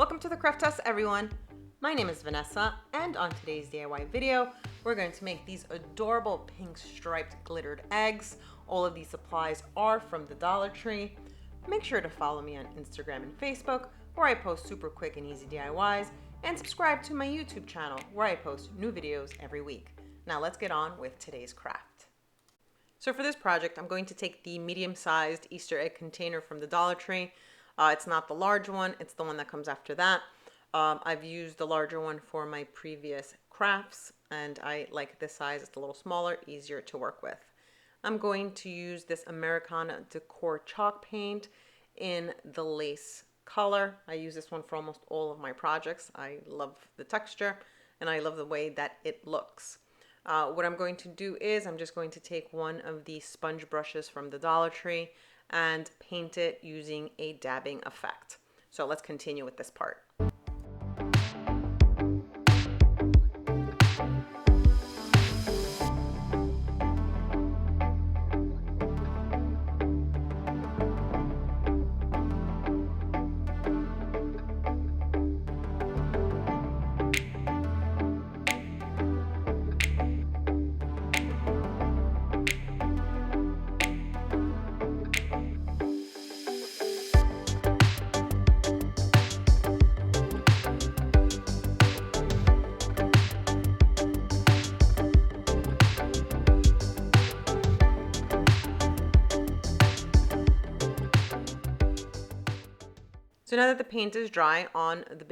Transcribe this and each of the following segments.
Welcome to the craft house, everyone. My name is Vanessa, and on today's DIY video, we're going to make these adorable pink striped glittered eggs. All of these supplies are from the Dollar Tree. Make sure to follow me on Instagram and Facebook, where I post super quick and easy DIYs, and subscribe to my YouTube channel, where I post new videos every week. Now let's get on with today's craft. So for this project, I'm going to take the medium-sized Easter egg container from the Dollar Tree. It's not the large one, it's the one that comes after that. I've used the larger one for my previous crafts, and I like this size. It's a little smaller, easier to work with. I'm going to use this Americana Decor chalk paint in the lace color. I use this one for almost all of my projects. I love the texture, and I love the way that it looks. What I'm going to do is I'm just going to take one of the sponge brushes from the Dollar Tree and paint it using a dabbing effect. So let's continue with this part. So now that the paint is dry on the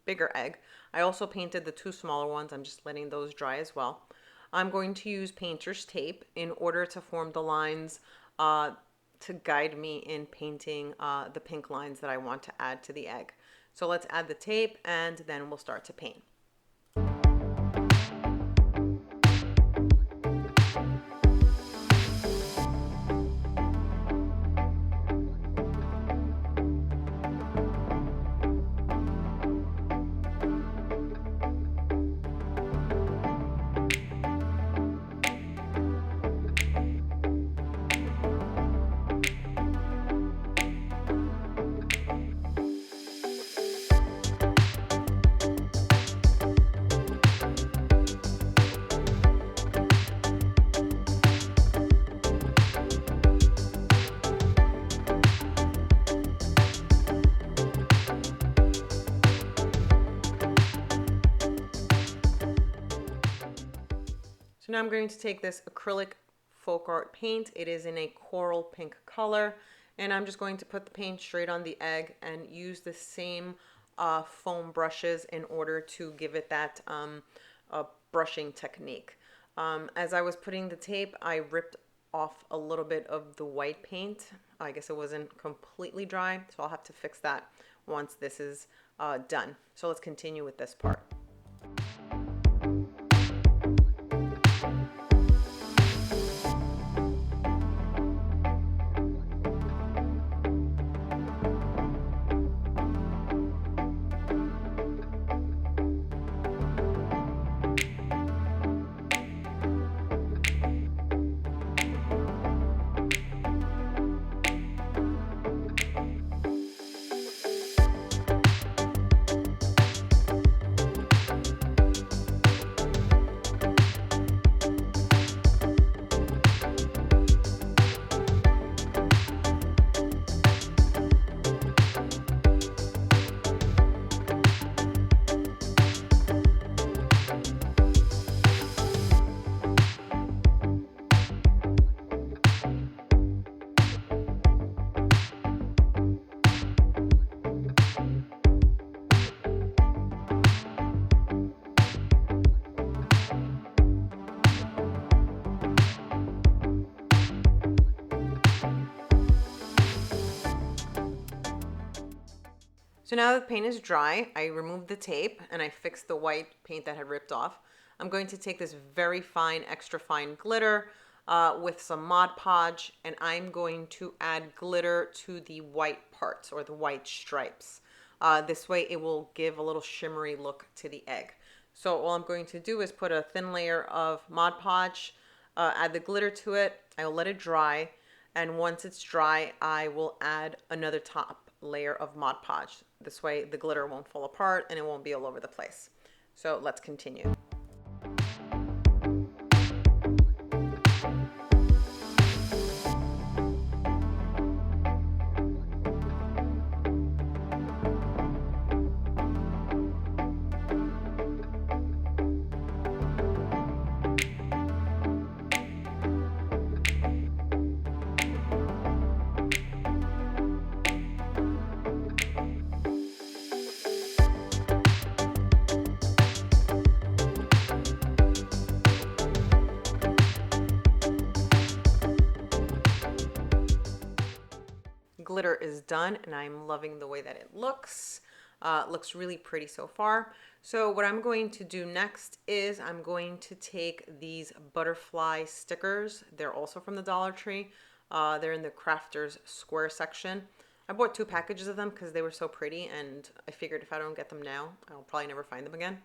bigger egg, I also painted the two smaller ones. I'm just letting those dry as well. I'm going to use painter's tape in order to form the lines to guide me in painting the pink lines that I want to add to the egg. So let's add the tape and then we'll start to paint. So now I'm going to take this acrylic folk art paint. It is in a coral pink color, and I'm just going to put the paint straight on the egg and use the same foam brushes in order to give it that brushing technique. As I was putting the tape, I ripped off a little bit of the white paint. I guess it wasn't completely dry, so I'll have to fix that once this is done. So let's continue with this part. So now that the paint is dry, I removed the tape and I fixed the white paint that had ripped off. I'm going to take this very fine, extra fine glitter with some Mod Podge, and I'm going to add glitter to the white parts or the white stripes. This way it will give a little shimmery look to the egg. So all I'm going to do is put a thin layer of Mod Podge, add the glitter to it. I will let it dry, and once it's dry, I will add another top layer of Mod Podge. This way the glitter won't fall apart and it won't be all over the place. So let's continue. Glitter is done and I'm loving the way that it looks. It looks really pretty so far. So what I'm going to do next is I'm going to take these butterfly stickers. They're also from the Dollar Tree. They're in the Crafters Square section. I bought 2 packages of them because they were so pretty, and I figured if I don't get them now, I'll probably never find them again.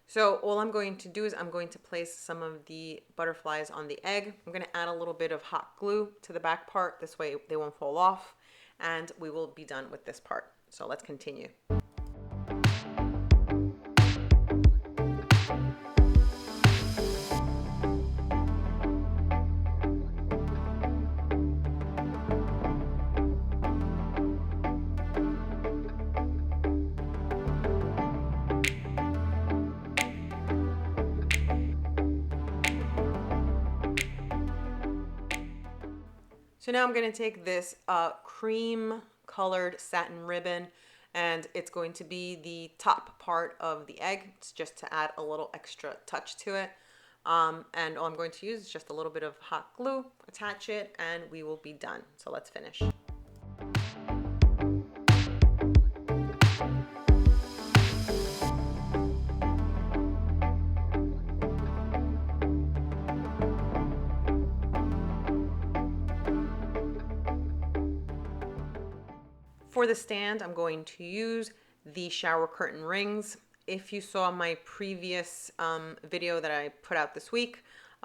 So all I'm going to do is I'm going to place some of the butterflies on the egg. I'm going to add a little bit of hot glue to the back part. This way they won't fall off. And we will be done with this part. So let's continue. So now I'm going to take this cream colored satin ribbon, and it's going to be the top part of the egg. It's just to add a little extra touch to it. And all I'm going to use is just a little bit of hot glue, attach it, and we will be done. So let's finish. For the stand, I'm going to use the shower curtain rings. If you saw my previous video that I put out this week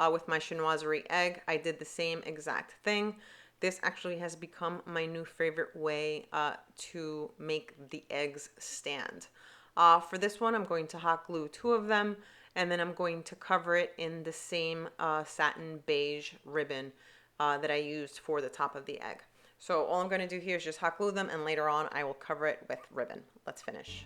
with my chinoiserie egg, I did the same exact thing. This actually has become my new favorite way to make the eggs stand. For this one, I'm going to hot glue 2 of them, and then I'm going to cover it in the same satin beige ribbon that I used for the top of the egg. So all I'm going to do here is just hot glue them, and later on I will cover it with ribbon. Let's finish.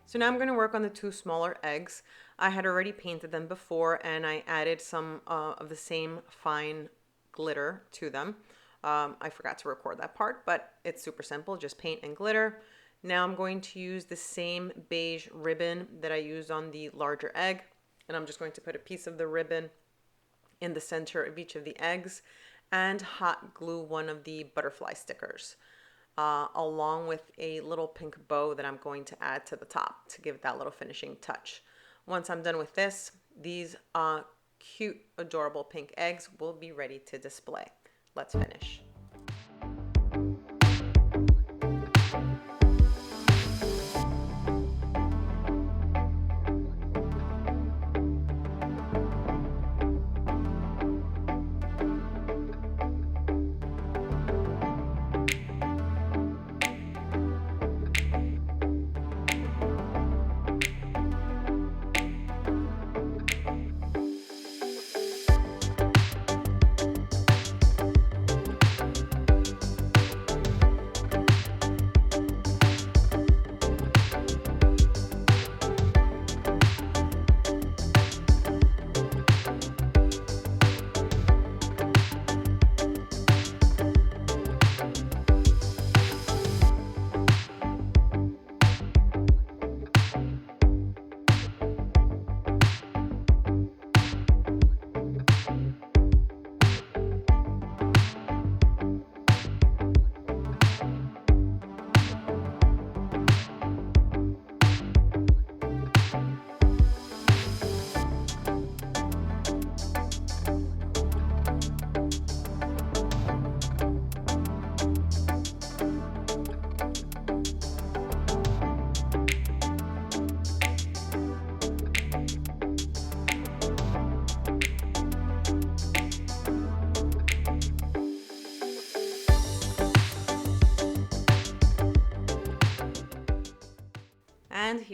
So now I'm going to work on the 2 smaller eggs. I had already painted them before, and I added some of the same fine glitter to them. I forgot to record that part, but it's super simple, just paint and glitter. Now I'm going to use the same beige ribbon that I used on the larger egg, and I'm just going to put a piece of the ribbon in the center of each of the eggs and hot glue one of the butterfly stickers. Along with a little pink bow that I'm going to add to the top to give that little finishing touch. Once I'm done with this, these cute, adorable pink eggs will be ready to display. Let's finish.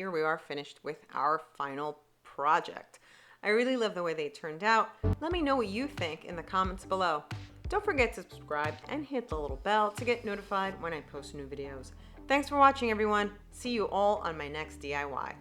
here we are finished with our final project. I really love the way they turned out. Let me know what you think in the comments below. Don't forget to subscribe and hit the little bell to get notified when I post new videos. Thanks for watching, everyone. See you all on my next DIY.